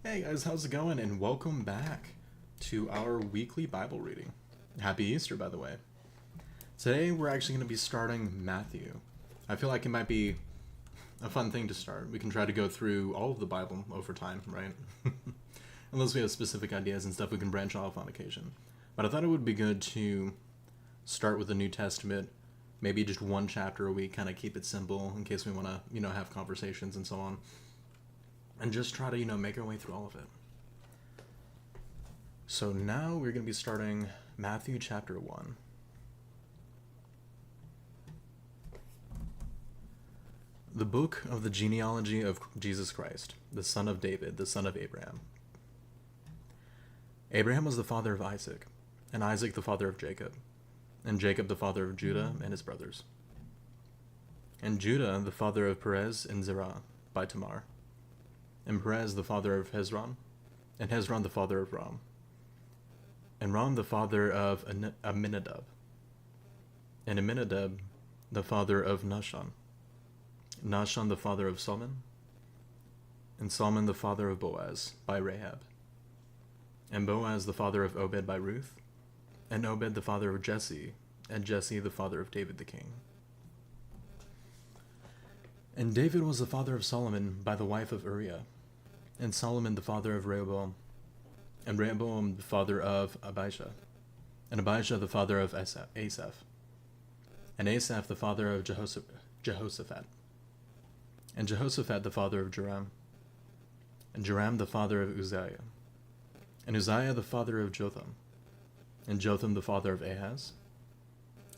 Hey guys, how's it going? And welcome back to our weekly Bible reading. Happy Easter, by the way. Today we're actually going to be starting Matthew. I feel like it might be a fun thing to start. We can try to go through all of the Bible over time, right? Unless we have specific ideas and stuff, we can branch off on occasion. But I thought it would be good to start with the New Testament, maybe just one chapter a week, kind of keep it simple in case we want to, have conversations and so on. And just try to, make our way through all of it. So now we're going to be starting Matthew chapter 1. The book of the genealogy of Jesus Christ, the son of David, the son of Abraham. Abraham was the father of Isaac, and Isaac the father of Jacob, and Jacob the father of Judah and his brothers, and Judah the father of Perez and Zerah by Tamar, and Perez the father of Hezron, and Hezron the father of Ram, and Ram the father of Amminadab, and Amminadab the father of Nahshon, Nahshon the father of Salmon, and Salmon the father of Boaz by Rahab, and Boaz the father of Obed by Ruth, and Obed the father of Jesse, and Jesse the father of David the king. And David was the father of Solomon by the wife of Uriah, and Solomon the father of Rehoboam, and Rehoboam the father of Abijah, and Abijah the father of Asaph, and Asaph the father of Jehoshaphat, and Jehoshaphat the father of Joram, and Joram the father of Uzziah, and Uzziah the father of Jotham, and Jotham the father of Ahaz,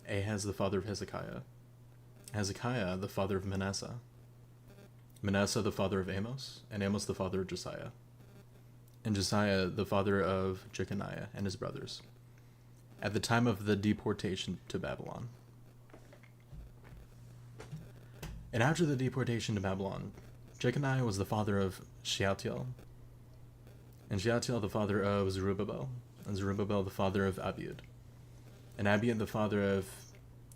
Ahaz the father of Hezekiah, Hezekiah the father of Manasseh, Manasseh the father of Amos, and Amos the father of Josiah, and Josiah the father of Jeconiah and his brothers, at the time of the deportation to Babylon. And after the deportation to Babylon, Jeconiah was the father of Shealtiel, and Shealtiel the father of Zerubbabel, and Zerubbabel the father of Abiud, and Abiud the father of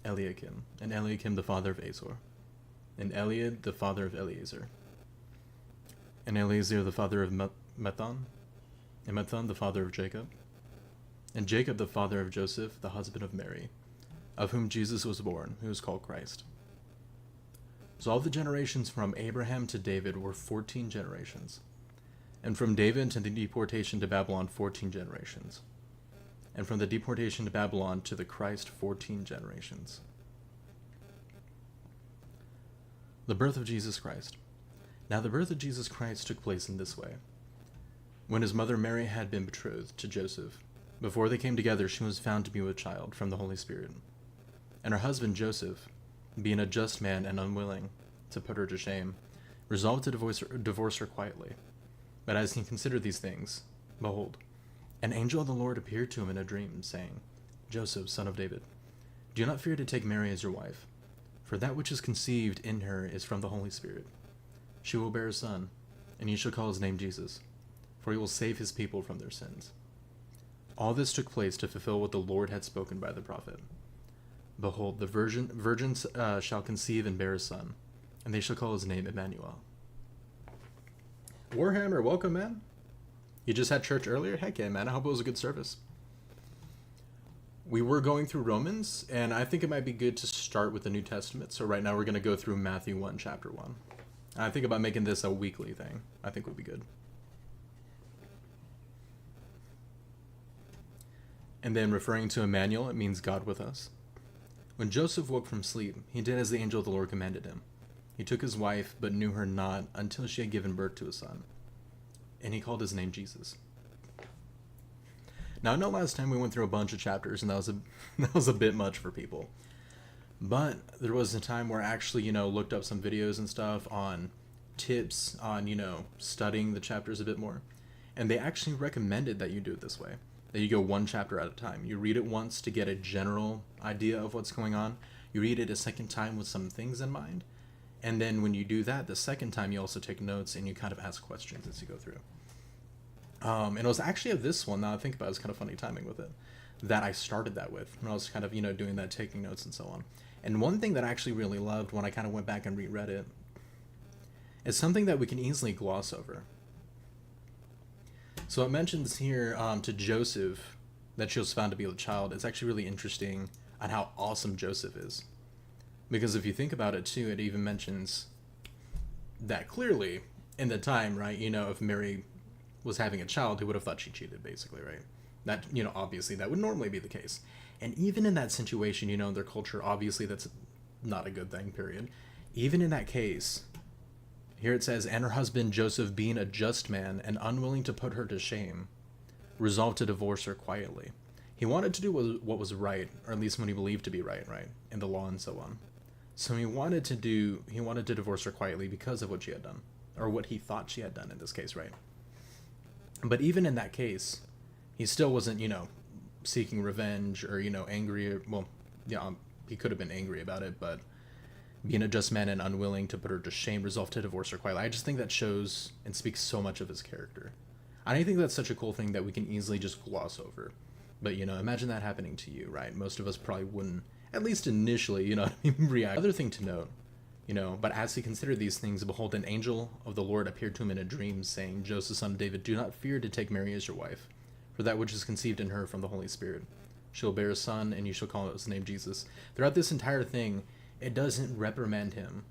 Eliakim, and Eliakim the father of Azor, and Eliud the father of Eleazar, and Eleazar the father of Methan, and Methan the father of Jacob, and Jacob the father of Joseph, the husband of Mary, of whom Jesus was born, who is called Christ. So all the generations from Abraham to David were 14 generations, and from David to the deportation to Babylon 14 generations, and from the deportation to Babylon to the Christ 14 generations. The birth of Jesus Christ. Now the birth of Jesus Christ took place in this way. When his mother Mary had been betrothed to Joseph, before they came together, she was found to be with child from the Holy Spirit. And her husband Joseph, being a just man and unwilling to put her to shame, resolved to divorce her quietly. But as he considered these things, behold, an angel of the Lord appeared to him in a dream, saying, Joseph, son of David, do not fear to take Mary as your wife, for that which is conceived in her is from the Holy Spirit. She will bear a son, and you shall call his name Jesus, for he will save his people from their sins. All this took place to fulfill what the Lord had spoken by the prophet. Behold, the virgin shall conceive and bear a son, and they shall call his name Emmanuel. Warhammer, welcome, man. You just had church earlier? Heck yeah, man. I hope it was a good service. We were going through Romans, and I think it might be good to start with the New Testament. So right now we're going to go through Matthew 1, chapter 1. I think about making this a weekly thing. I think would be good. And then referring to Emmanuel, it means God with us. When Joseph woke from sleep, he did as the angel of the Lord commanded him. He took his wife, but knew her not until she had given birth to a son. And he called his name Jesus. Now, I know last time we went through a bunch of chapters, and that was a bit much for people. But there was a time where I actually, looked up some videos and stuff on tips on, studying the chapters a bit more. And they actually recommended that you do it this way, that you go one chapter at a time. You read it once to get a general idea of what's going on. You read it a second time with some things in mind. And then when you do that, the second time you also take notes and you kind of ask questions as you go through. And it was actually of this one, now I think about it, it's kind of funny timing with it, that I started that with, when I was kind of, doing that, taking notes and so on. And one thing that I actually really loved when I kind of went back and reread it is something that we can easily gloss over. So it mentions here to Joseph that she was found to be with child. It's actually really interesting on how awesome Joseph is. Because if you think about it too, it even mentions that clearly in the time, right, if Mary was having a child, who would have thought she cheated, basically, right? That, obviously that would normally be the case. And even in that situation, in their culture, obviously that's not a good thing, period. Even in that case, here it says, and her husband Joseph, being a just man and unwilling to put her to shame, resolved to divorce her quietly. He wanted to do what was right, or at least what he believed to be right, in the law and so on. So he wanted to divorce her quietly because of what she had done, or what he thought she had done in this case, right? But even in that case, he still wasn't, seeking revenge or, angry. Well, yeah, he could have been angry about it, but being a just man and unwilling to put her to shame, resolved to divorce her quietly. I just think that shows and speaks so much of his character. And I think that's such a cool thing that we can easily just gloss over. But, imagine that happening to you, right? Most of us probably wouldn't, at least initially, react. Other thing to note, but as he considered these things, behold, an angel of the Lord appeared to him in a dream, saying, Joseph, son of David, do not fear to take Mary as your wife, for that which is conceived in her from the Holy Spirit. She will bear a son, and you shall call his name Jesus. Throughout this entire thing, it doesn't reprimand him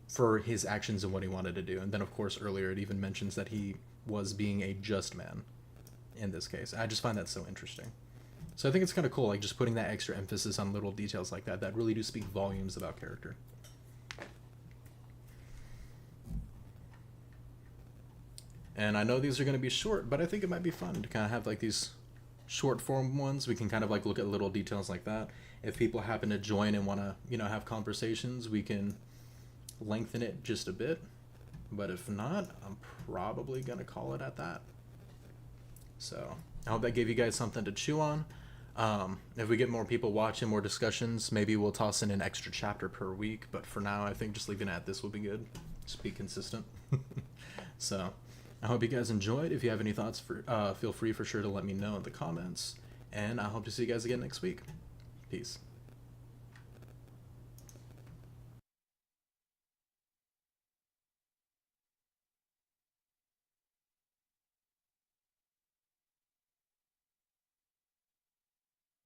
for his actions and what he wanted to do. And then, of course, earlier it even mentions that he was being a just man in this case. I just find that so interesting. So I think it's kind of cool, like just putting that extra emphasis on little details like that really do speak volumes about character. And I know these are going to be short, but I think it might be fun to kind of have like these short form ones. We can kind of like look at little details like that. If people happen to join and want to, have conversations, we can lengthen it just a bit. But if not, I'm probably going to call it at that. So I hope that gave you guys something to chew on. If we get more people watching, more discussions, maybe we'll toss in an extra chapter per week. But for now, I think just leaving it at this will be good. Just be consistent. So I hope you guys enjoyed. If you have any thoughts, feel free for sure to let me know in the comments. And I hope to see you guys again next week. Peace.